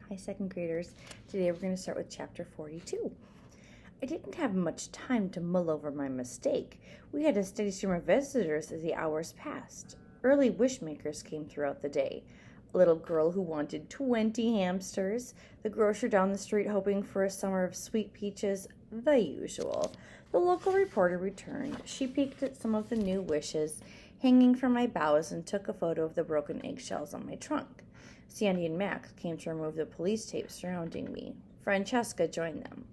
Hi, second graders. Today we're going to start with chapter 42. I didn't have much time to mull over my mistake. We had a steady stream of visitors as the hours passed. Early wishmakers came throughout the day. A little girl who wanted 20 hamsters, the grocer down the street hoping for a summer of sweet peaches, the usual. The local reporter returned. She peeked at some of the new wishes hanging from my boughs and took a photo of the broken eggshells on my trunk. Sandy and Max came to remove the police tape surrounding me. Francesca joined them.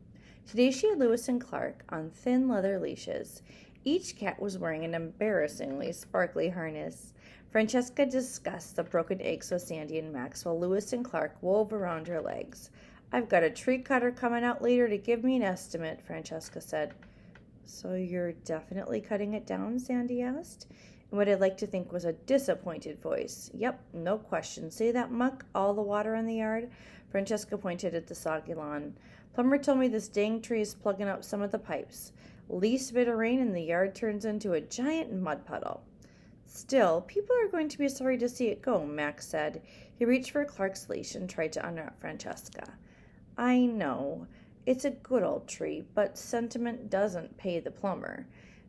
Today she had Lewis and Clark on thin leather leashes. Each cat was wearing an embarrassingly sparkly harness. Francesca discussed the broken eggs with Sandy and Max while Lewis and Clark wove around her legs. "I've got a tree cutter coming out later to give me an estimate," Francesca said. "So you're definitely cutting it down?" Sandy asked, in what I'd like to think was a disappointed voice. "Yep, no question. See that muck? All the water in the yard?" Francesca pointed at the soggy lawn. "Plumber told me this dang tree is plugging up some of the pipes. Least bit of rain and the yard turns into a giant mud puddle." "Still, people are going to be sorry to see it go," Max said. He reached for Clark's leash and tried to unwrap Francesca. "I know. It's a good old tree, but sentiment doesn't pay the plumber."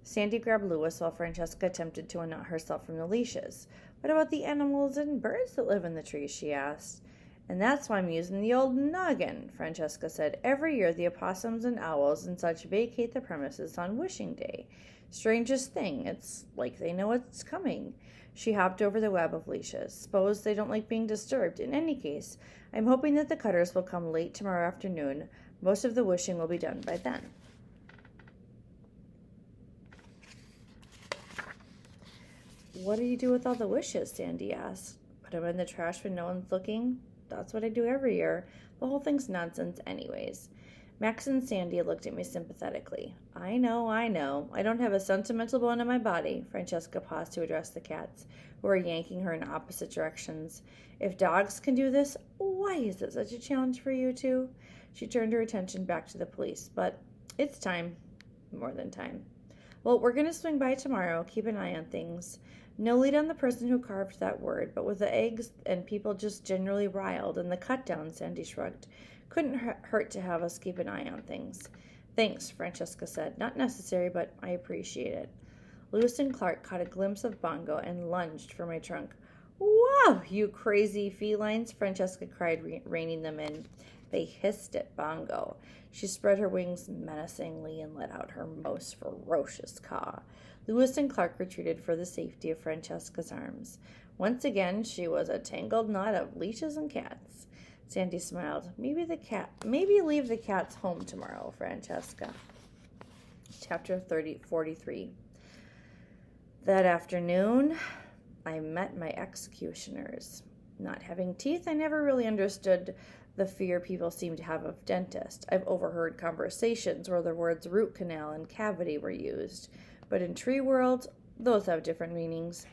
Sandy grabbed Lewis while Francesca attempted to unknot herself from the leashes. "What about the animals and birds that live in the trees?" she asked. "And that's why I'm using the old noggin," Francesca said. "Every year the opossums and owls and such vacate the premises on wishing day. Strangest thing, it's like they know it's coming." She hopped over the web of leashes. "Suppose they don't like being disturbed. In any case, I'm hoping that the cutters will come late tomorrow afternoon. Most of the wishing will be done by then." "What do you do with all the wishes?" Sandy asked. "Put them in the trash when no one's looking?" "That's what I do every year. The whole thing's nonsense anyways." Max and Sandy looked at me sympathetically. I know. I don't have a sentimental bone in my body." Francesca paused to address the cats, who were yanking her in opposite directions. "If dogs can do this, why is it such a challenge for you two?" She turned her attention back to the police. "But it's time. More than time. Well, we're going to swing by tomorrow. Keep an eye on things. No lead on the person who carved that word, but with the eggs and people just generally riled and the cut down," Sandy shrugged. "Couldn't hurt to have us keep an eye on things." "Thanks," Francesca said. "Not necessary, but I appreciate it." Lewis and Clark caught a glimpse of Bongo and lunged for my trunk. "Whoa, you crazy felines," Francesca cried, reining them in. They hissed at Bongo. She spread her wings menacingly and let out her most ferocious caw. Lewis and Clark retreated for the safety of Francesca's arms. Once again, she was a tangled knot of leashes and cats. Sandy smiled. Maybe leave the cats home tomorrow, Francesca." Chapter 43. That afternoon, I met my executioners. Not having teeth, I never really understood the fear people seem to have of dentists. I've overheard conversations where the words root canal and cavity were used, but in tree world, those have different meanings.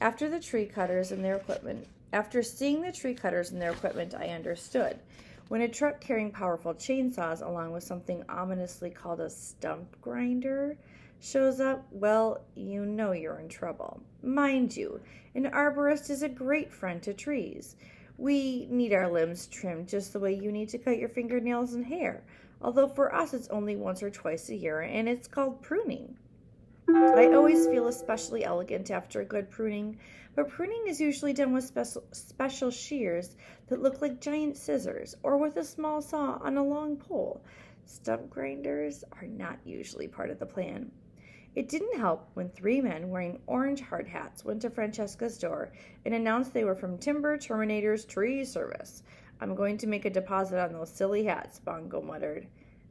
After seeing the tree cutters and their equipment, I understood. When a truck carrying powerful chainsaws along with something ominously called a stump grinder shows up, well, you know you're in trouble. Mind you, an arborist is a great friend to trees. We need our limbs trimmed just the way you need to cut your fingernails and hair, although for us it's only once or twice a year, and it's called pruning. I always feel especially elegant after a good pruning, but pruning is usually done with special shears that look like giant scissors, or with a small saw on a long pole. Stump grinders are not usually part of the plan. It didn't help when 3 men wearing orange hard hats went to Francesca's door and announced they were from Timber Terminator's Tree Service. "I'm going to make a deposit on those silly hats," Bongo muttered.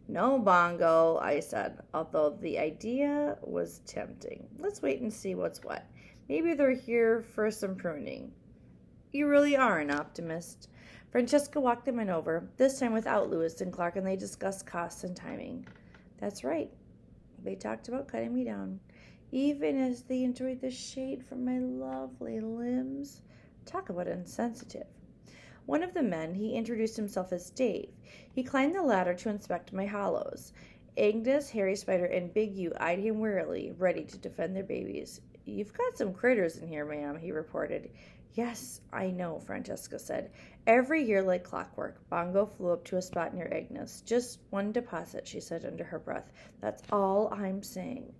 "No, Bongo," I said, although the idea was tempting. "Let's wait and see what's what. Maybe they're here for some pruning." "You really are an optimist." Francesca walked the men over, this time without Lewis and Clark, and they discussed costs and timing. "That's right. They talked about cutting me down, even as they enjoyed the shade from my lovely limbs." Talk about insensitive. One of the men, he introduced himself as Dave. He climbed the ladder to inspect my hollows. Agnes, Harry Spider, and Big U eyed him warily, ready to defend their babies. "You've got some critters in here, ma'am," he reported. "Yes, I know," Francesca said. Every year, like clockwork, Bongo flew up to a spot near Agnes. Just one deposit, she said under her breath. That's all I'm saying.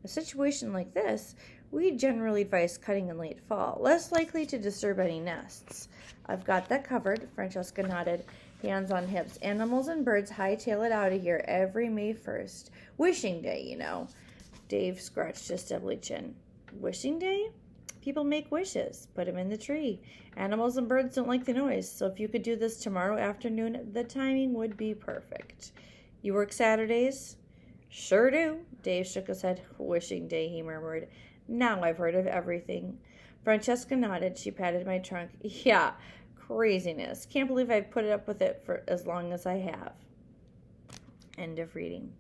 A situation like this, we generally advise cutting in late fall, less likely to disturb any nests. I've got that covered, Francesca nodded, hands on hips. Animals and birds hightail it out of here every May 1st. Wishing Day, you know. Dave scratched his stubbly chin. Wishing Day? People make wishes. Put them in the tree. Animals and birds don't like the noise, so if you could do this tomorrow afternoon, the timing would be perfect. You work Saturdays? Sure do. Dave shook his head. Wishing Day, he murmured. Now I've heard of everything. Francesca nodded. She patted my trunk. Yeah, craziness. Can't believe I've put up with it for as long as I have. End of reading.